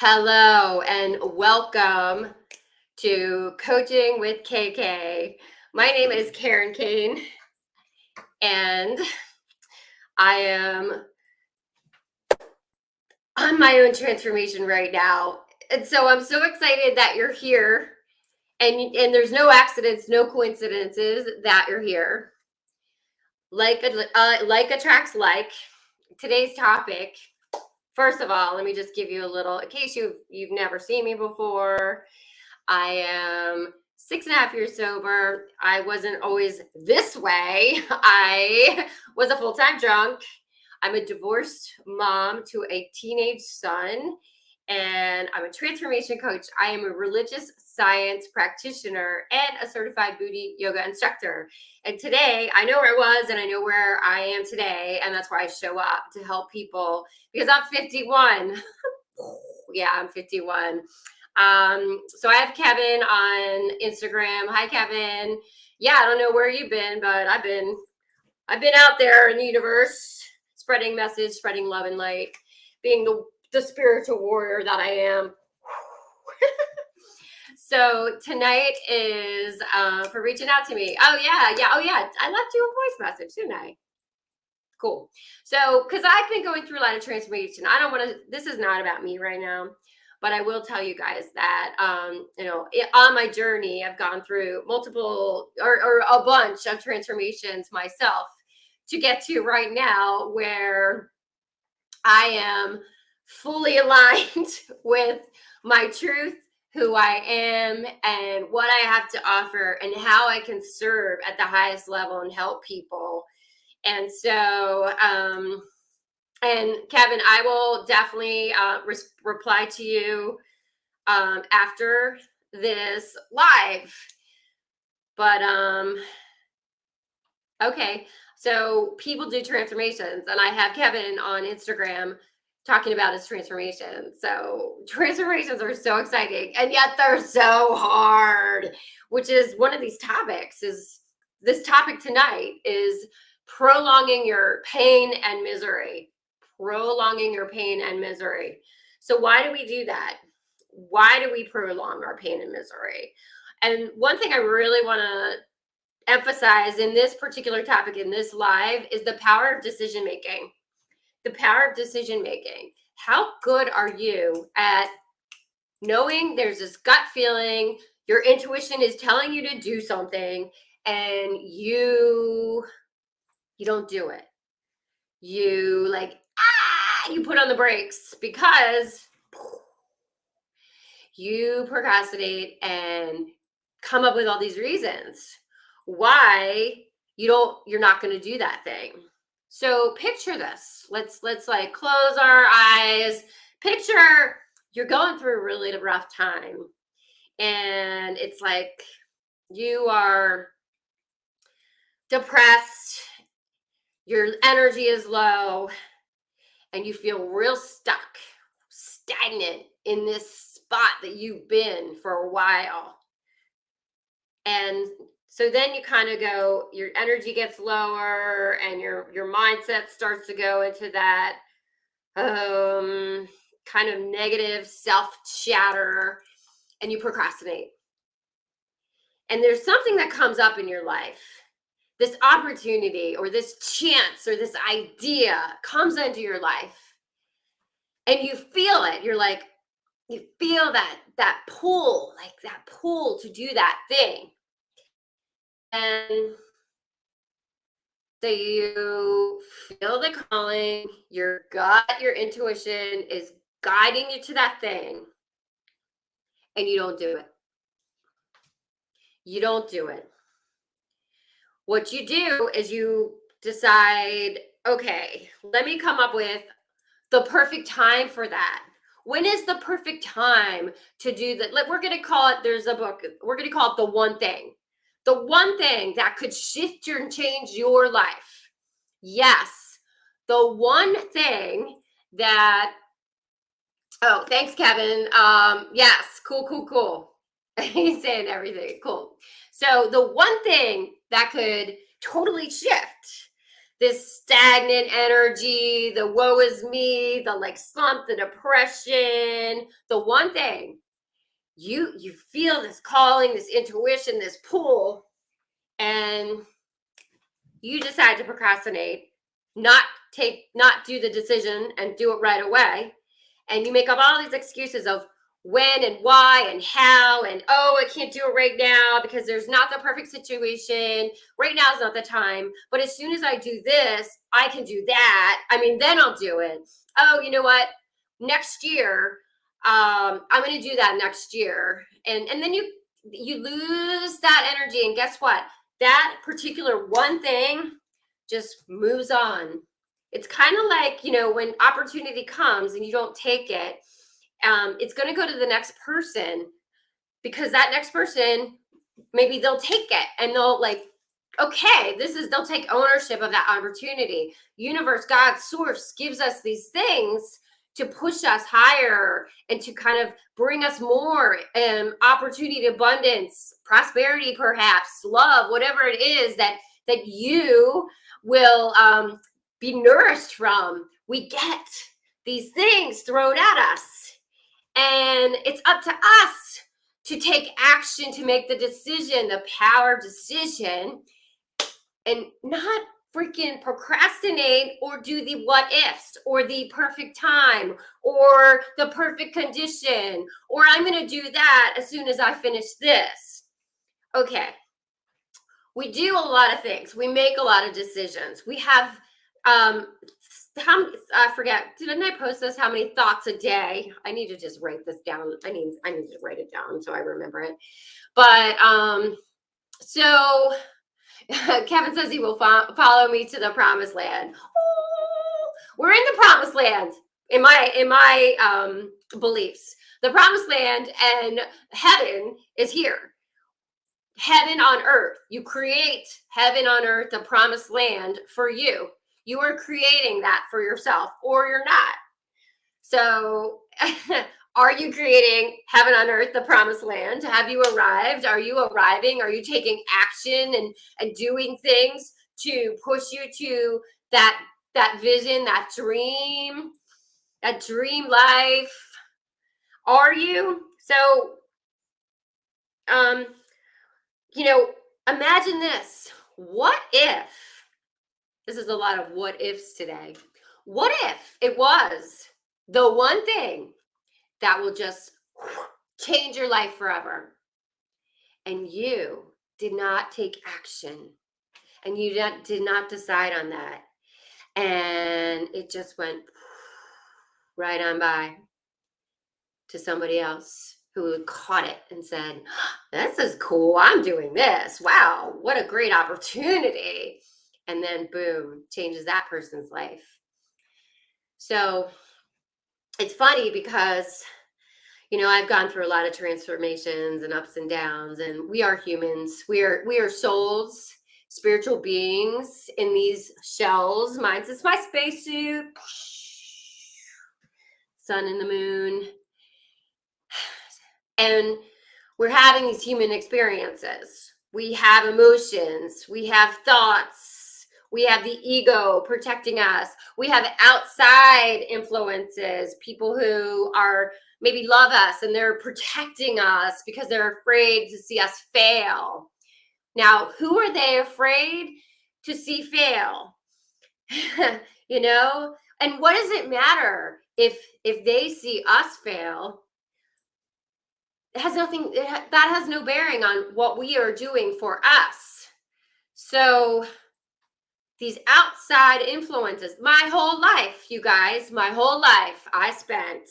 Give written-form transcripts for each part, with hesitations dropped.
Hello and welcome to Coaching with KK. My name is Karen Kane and I am on my own transformation right now. And so I'm so excited that you're here and there's no accidents, no coincidences that you're here. Like attracts like. Today's topic, first of all, let me just give you a little, in case you've never seen me before. I am 6.5 years sober. I wasn't always this way. I was a full-time drunk. I'm a divorced mom to a teenage son, and I'm a transformation coach. I am a religious science practitioner and a certified booty yoga instructor. And today, I know where I was and I know where I am today, and that's why I show up to help people because I'm 51. Yeah, I'm 51. So I have Kevin on Instagram. Hi, Kevin. Yeah, I don't know where you've been, but I've been out there in the universe, spreading message, spreading love and light, being the spiritual warrior that I am. So tonight is for reaching out to me. Oh yeah. I left you a voice message, didn't I? Cool. So, because I've been going through a lot of transformation, I don't want to. This is not about me right now, but I will tell you guys that on my journey, I've gone through multiple or a bunch of transformations myself to get to right now where I am fully aligned with my truth, who I am, and what I have to offer, and how I can serve at the highest level and help people. And so, and Kevin, I will definitely reply to you after this live. But okay, so people do transformations, and I have Kevin on Instagram talking about his transformation. So transformations are so exciting, and yet they're so hard, which is one of these topics. Is this topic tonight is prolonging your pain and misery. Prolonging your pain and misery. So why do we do that? Why do we prolong our pain and misery? And one thing I really want to emphasize in this particular topic in this live is the power of decision making. The power of decision making. How good are you at knowing there's this gut feeling, your intuition is telling you to do something, and you don't do it. You you put on the brakes because you procrastinate and come up with all these reasons why you're not going to do that thing. So picture this. Let's like close our eyes. Picture you're going through a really rough time, and it's like you are depressed, your energy is low, and you feel real stuck, stagnant in this spot that you've been for a while. And so then you kind of go, your energy gets lower and your mindset starts to go into that kind of negative self chatter, and you procrastinate. And there's something that comes up in your life. This opportunity or this chance or this idea comes into your life, and you feel it. You're like, you feel that pull, like that pull to do that thing. And so you feel the calling, your gut, your intuition is guiding you to that thing, and you don't do it. You don't do it. What you do is you decide, okay, let me come up with the perfect time for that. When is the perfect time to do that? Like, we're going to call it, there's a book, we're going to call it The One Thing. The one thing that could shift and change your life. Yes, the one thing that, oh, thanks, Kevin. Yes, cool. He's saying everything. Cool. So the one thing that could totally shift this stagnant energy, the woe is me, the like slump, the depression. The one thing you feel this calling, this intuition, this pull, and you decide to procrastinate, not do the decision and do it right away, and you make up all these excuses of when and why and how, and oh, I can't do it right now because there's not the perfect situation. Right now is not the time, but as soon as I do this, I can do that. I mean, then I'll do it. Oh, you know what? Next year, I'm going to do that next year, and then you lose that energy, and guess what? That particular one thing just moves on. It's kind of like, when opportunity comes and you don't take it, it's going to go to the next person, because that next person, maybe they'll take it and they'll like, okay, they'll take ownership of that opportunity. Universe, God, source gives us these things to push us higher and to kind of bring us more opportunity, abundance, prosperity, perhaps love, whatever it is that you will be nourished from. We get these things thrown at us, and it's up to us to take action, to make the decision, the power decision, and not freaking procrastinate or do the what ifs or the perfect time or the perfect condition, or I'm going to do that as soon as I finish this. Okay. We do a lot of things. We make a lot of decisions. We have, I forget, didn't I post this? How many thoughts a day? I need to just write this down. I need to write it down so I remember it. But, so Kevin says he will follow me to the promised land. Oh, we're in the promised land in my beliefs. The promised land and heaven is here. Heaven on earth. You create heaven on earth, the promised land for you. You are creating that for yourself, or you're not. So are you creating heaven on earth, the promised land? Have you arrived? Are you arriving? Are you taking action and doing things to push you to that vision, that dream life? Are you? So, imagine this. What if, this is a lot of what ifs today. What if it was the one thing that will just change your life forever, and you did not take action, and you did not decide on that, and it just went right on by to somebody else who caught it and said, this is cool, I'm doing this, wow, what a great opportunity, and then boom, changes that person's life. So it's funny because I've gone through a lot of transformations and ups and downs, and we are humans. We are souls, spiritual beings in these shells. Mine's is my spacesuit, sun and the moon. And we're having these human experiences. We have emotions, we have thoughts, we have the ego protecting us. We have outside influences, people who are maybe love us and they're protecting us because they're afraid to see us fail. Now, who are they afraid to see fail? And what does it matter if they see us fail? It has nothing, that has no bearing on what we are doing for us. So these outside influences, my whole life, you guys, my whole life I spent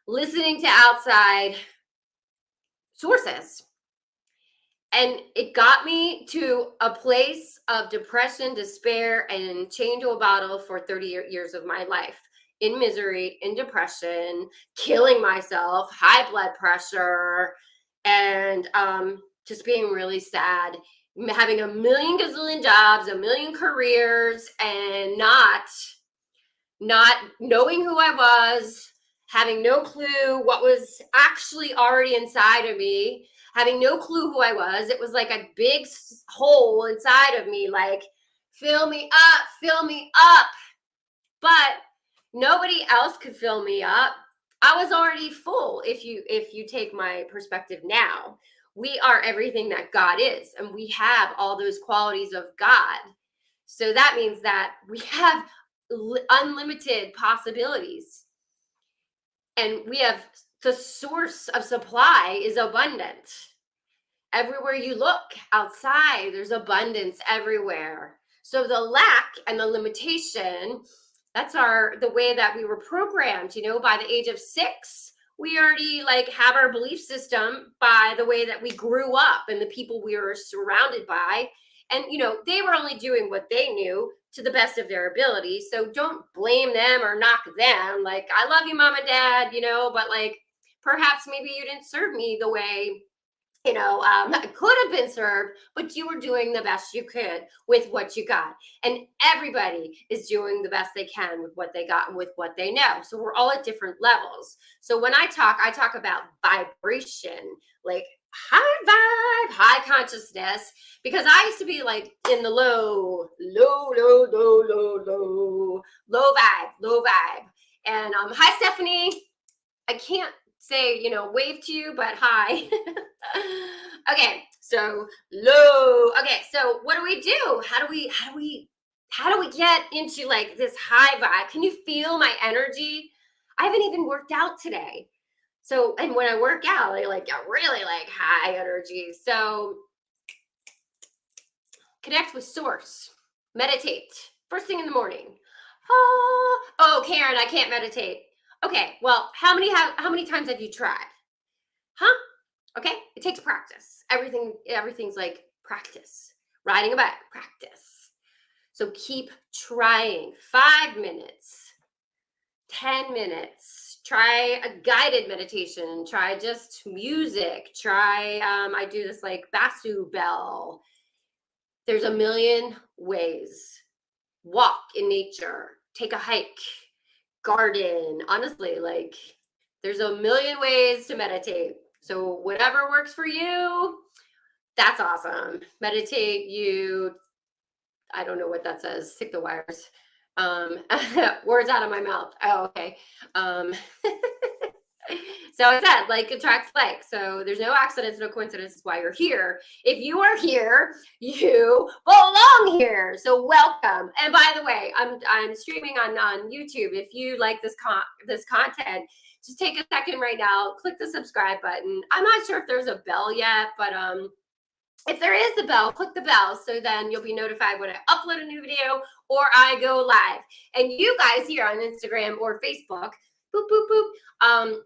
listening to outside sources. And it got me to a place of depression, despair, and chained to a bottle for 30 years of my life. In misery, in depression, killing myself, high blood pressure, and just being really sad, having a million gazillion jobs, a million careers, and not knowing who I was, having no clue what was actually already inside of me, having no clue who I was. It was like a big hole inside of me, like fill me up, fill me up. But nobody else could fill me up. I was already full. If you take my perspective now, we are everything that God is, and we have all those qualities of God. So that means that we have unlimited possibilities, and we have the source of supply is abundant. Everywhere you look outside, there's abundance everywhere. So the lack and the limitation, that's the way that we were programmed, by the age of 6, we already have our belief system by the way that we grew up and the people we were surrounded by. And, they were only doing what they knew to the best of their ability. So don't blame them or knock them. I love you, mom and dad, but perhaps maybe you didn't serve me the way could have been served, but you were doing the best you could with what you got. And everybody is doing the best they can with what they got and with what they know. So we're all at different levels. So when I talk about vibration, high vibe, high consciousness, because I used to be in the low vibe. And hi, Stephanie. I can't say, wave to you, but hi. Okay, so low. Okay, so what do we do? How do we get into this high vibe? Can you feel my energy? I haven't even worked out today. So, and when I work out, I get really high energy. So connect with source, meditate first thing in the morning. Oh, Karen, I can't meditate. Okay, well, how many times have you tried? Huh? Okay, it takes practice. Everything's practice. Riding a bike, practice. So keep trying. 5 minutes, 10 minutes. Try a guided meditation. Try just music. Try, I do this Basu bell. There's a million ways. Walk in nature. Take a hike. Garden. Honestly, there's a million ways to meditate. So whatever works for you, that's awesome. Meditate, I don't know what that says. Stick the wires. Words out of my mouth. Oh, okay. So I said, attracts like. So there's no accidents, no coincidences why you're here. If you are here, you belong here. So welcome. And by the way, I'm streaming on YouTube. If you like this content, just take a second right now, click the subscribe button. I'm not sure if there's a bell yet, but if there is a bell, click the bell so then you'll be notified when I upload a new video or I go live. And you guys here on Instagram or Facebook, boop, boop, boop.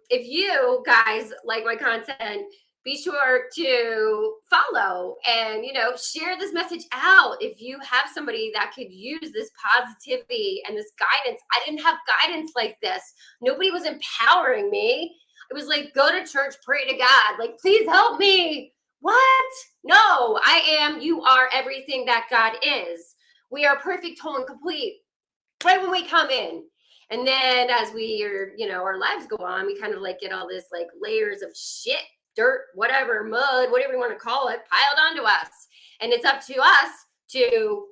If you guys like my content, be sure to follow and, share this message out. If you have somebody that could use this positivity and this guidance, I didn't have guidance like this. Nobody was empowering me. It was go to church, pray to God, please help me. What? No, you are everything that God is. We are perfect, whole, and complete right when we come in. And then as our lives go on, we kind of get all this layers of shit, dirt, whatever, mud, whatever you want to call it, piled onto us. And it's up to us to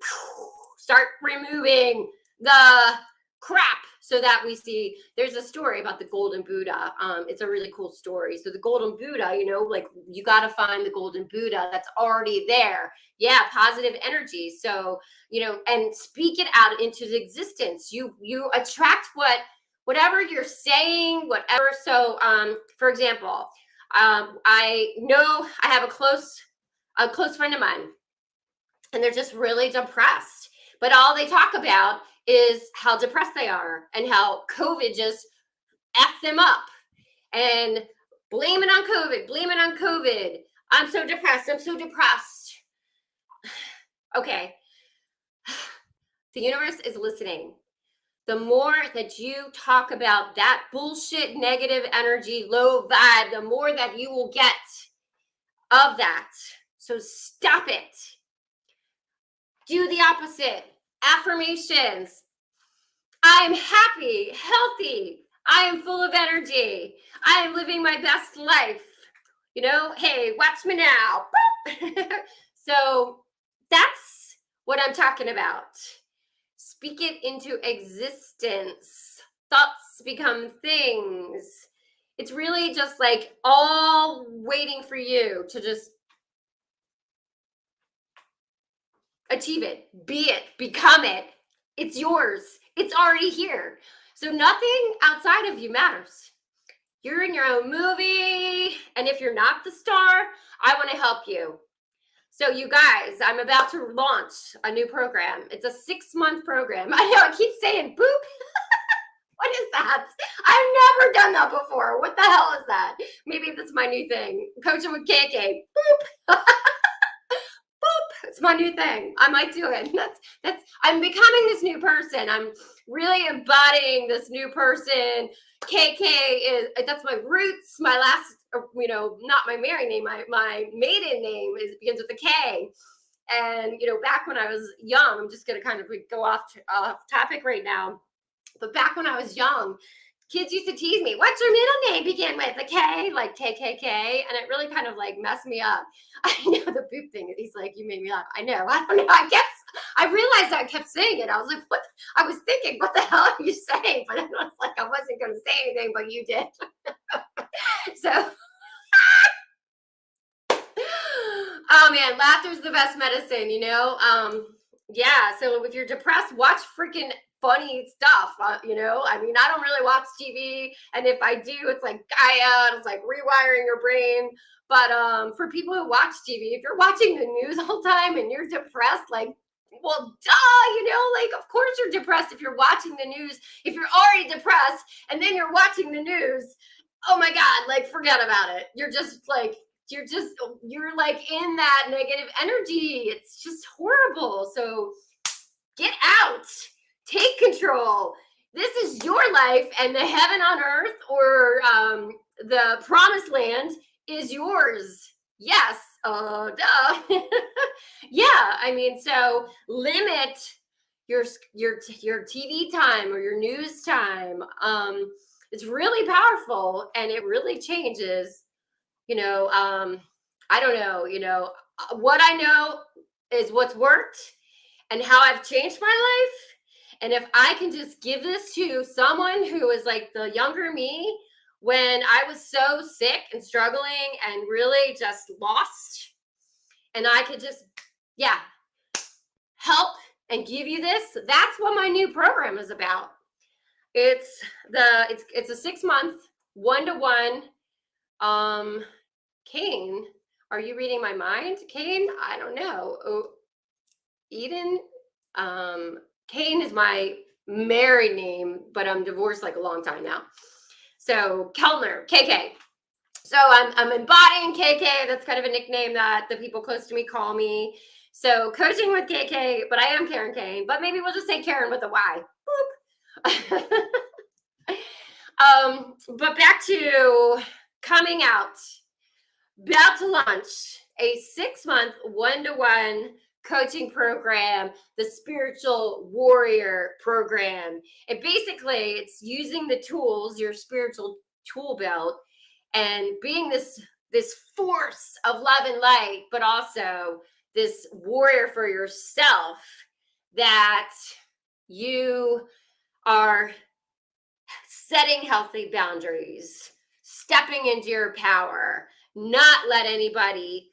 start removing the crap so that we see. There's a story about the Golden Buddha. It's a really cool story. So the Golden Buddha, you got to find the Golden Buddha that's already there. Yeah, positive energy. So, and speak it out into existence. You attract whatever you're saying, whatever. So, for example, I know I have a close friend of mine, and they're just really depressed. But all they talk about is how depressed they are and how COVID just effed them up. And blame it on COVID. I'm so depressed. Okay. The universe is listening. The more that you talk about that bullshit, negative energy, low vibe, the more that you will get of that. So stop it. Do the opposite. Affirmations. I am happy, healthy. I am full of energy. I am living my best life. Hey, watch me now. So that's what I'm talking about. Speak it into existence. Thoughts become things. It's really just like all waiting for you to just achieve it, be it, become it. It's yours. It's already here. So nothing outside of you matters. You're in your own movie. And if you're not the star, I want to help you. So you guys, I'm about to launch a new program. It's a 6-month program. I know I keep saying boop. What is that? I've never done that before. What the hell is that? Maybe that's my new thing. Coaching with KK. Boop. Boop. It's my new thing. I might do it. That's I'm becoming this new person. I'm really embodying this new person. KK is that's my roots. My last, not my married name. My maiden name begins with a K. And back when I was young, I'm just gonna kind of go off topic right now. But back when I was young, kids used to tease me, "What's your middle name begin with? A K?" Like KKK. And it really kind of like messed me up. I know the boop thing. He's like, "You made me laugh." I know. I don't know. I realized I kept saying it. I was like, "What?" I was thinking, "What the hell are you saying?" But I was like, I wasn't going to say anything, but you did. So, oh man, laughter's the best medicine, yeah. So if you're depressed, watch freaking funny stuff. I don't really watch TV, and if I do, it's like Gaia, and it's like rewiring your brain. But for people who watch TV, if you're watching the news all the time and you're depressed, like, well, duh, like, of course you're depressed if you're watching the news. If you're already depressed and then you're watching the news, oh my God, like, forget about it. You're like in that negative energy. It's just horrible. So get out, take control. This is your life, and the heaven on earth, or the promised land, is yours. Yes. Duh. Yeah. I mean, so limit your TV time or your news time. It's really powerful, and it really changes. I don't know. What I know is what's worked and how I've changed my life. And if I can just give this to someone who is like the younger me, when I was so sick and struggling and really just lost, and I could just, help and give you this, that's what my new program is about. It's a 6-month 1-to-1. Kane, are you reading my mind? Kane, I don't know. Oh, Eden, Kane is my married name, but I'm divorced like a long time now. So Kellner, KK. So I'm embodying KK. That's kind of a nickname that the people close to me call me. So coaching with KK, but I am Karen Kane, but maybe we'll just say Karen with a Y. Boop. But back to coming out. About to launch a 6-month 1-to-1 coaching program, the Spiritual Warrior Program. And basically, it's using the tools, your spiritual tool belt, and being this force of love and light, but also this warrior for yourself, that you are setting healthy boundaries, stepping into your power, not let anybody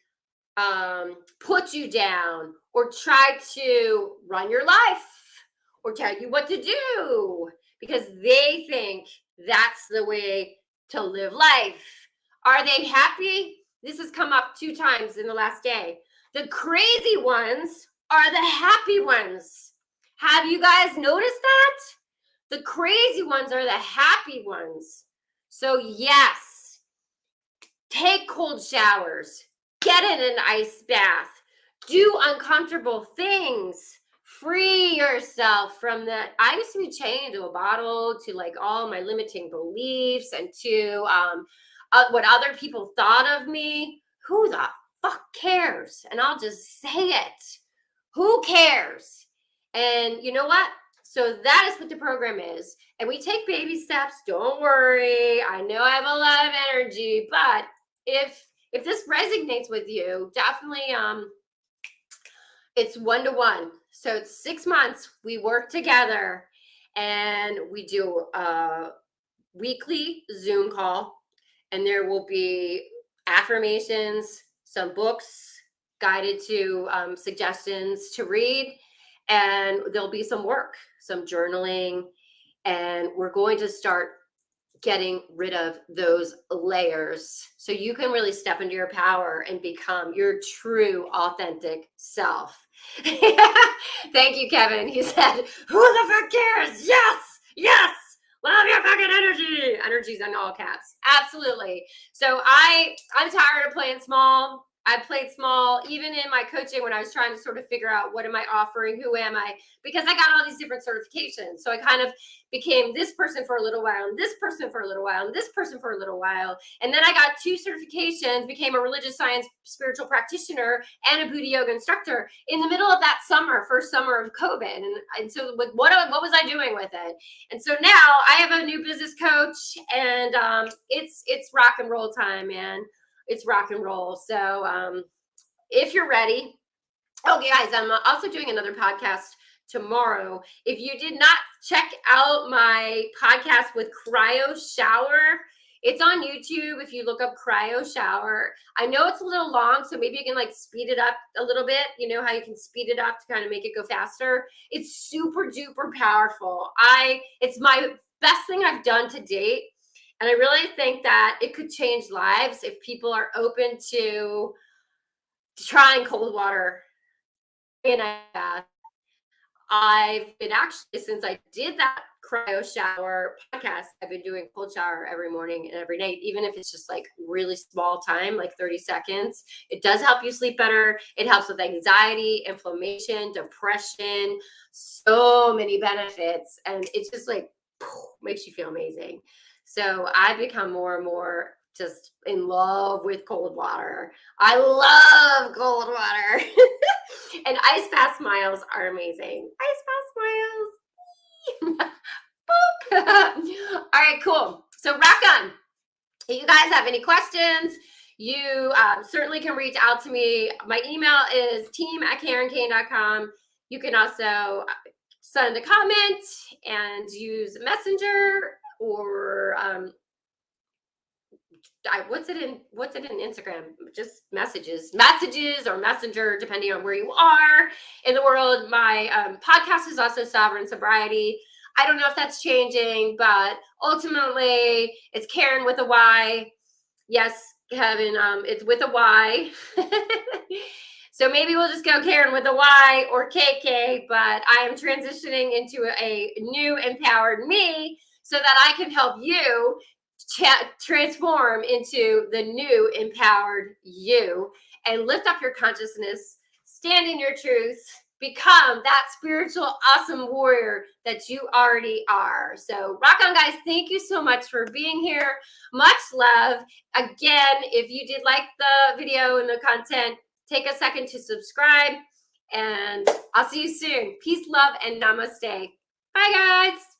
put you down or try to run your life or tell you what to do because they think that's the way to live life. Are they happy? This has come up 2 times in the last day. The crazy ones are the happy ones. Have you guys noticed that? The crazy ones are the happy ones. So yes, take cold showers, get in an ice bath, do uncomfortable things, free yourself from that. I used to be chained to a bottle, to like all my limiting beliefs, and to what other people thought of me. Who the fuck cares? And I'll just say it. Who cares? And you know what? So that is what the program is. And we take baby steps. Don't worry. I know I have a lot of energy, but if this resonates with you, definitely it's 1-to-1. So it's 6 months. We work together and we do a weekly Zoom call, and there will be affirmations, some books guided to suggestions to read, and there'll be some work, some journaling, and we're going to start getting rid of those layers so you can really step into your power and become your true authentic self. Thank you, Kevin. He said, who the fuck cares? Yes, yes. Love your fucking energy. Energy's in all caps. Absolutely. So I'm tired of playing small. I played small even in my coaching when I was trying to sort of figure out what am I offering, who am I, because I got all these different certifications. So I kind of became this person for a little while and this person for a little while and this person for a little while. And then I got 2 certifications, became a religious science spiritual practitioner and a Buddha yoga instructor in the middle of that summer, first summer of COVID. And so what was I doing with it? And so now I have a new business coach, and it's rock and roll time, man. It's rock and roll. So if you're ready, okay, guys, I'm also doing another podcast tomorrow. If you did not check out my podcast with Cryo Shower, it's on YouTube. If you look up Cryo Shower, I know it's a little long, so maybe you can like speed it up a little bit. You know how you can speed it up to kind of make it go faster. It's super duper powerful. It's my best thing I've done to date. And I really think that it could change lives if people are open to trying cold water in a bath. I've been actually, since I did that Cryo Shower podcast, I've been doing cold shower every morning and every night, even if it's just like really small time, like 30 seconds. It does help you sleep better. It helps with anxiety, inflammation, depression, so many benefits. And it's just like makes you feel amazing. So I've become more and more just in love with cold water. I love cold water. And ice bath smiles are amazing. Ice bath smiles. All right, cool. So rock on. If you guys have any questions, you certainly can reach out to me. My email is team@KarenKane.com. You can also send a comment and use Messenger or what's it in Instagram? Just messages or Messenger, depending on where you are in the world. My podcast is also Sovereign Sobriety. I don't know if that's changing, but ultimately it's Karen with a Y. Yes, Kevin, it's with a Y. So maybe we'll just go Karen with a Y or KK, but I am transitioning into a new empowered me so that I can help you transform into the new empowered you and lift up your consciousness, stand in your truth, become that spiritual awesome warrior that you already are. So rock on, guys. Thank you so much for being here. Much love. Again, if you did like the video and the content, take a second to subscribe, and I'll see you soon. Peace, love, and namaste. Bye, guys.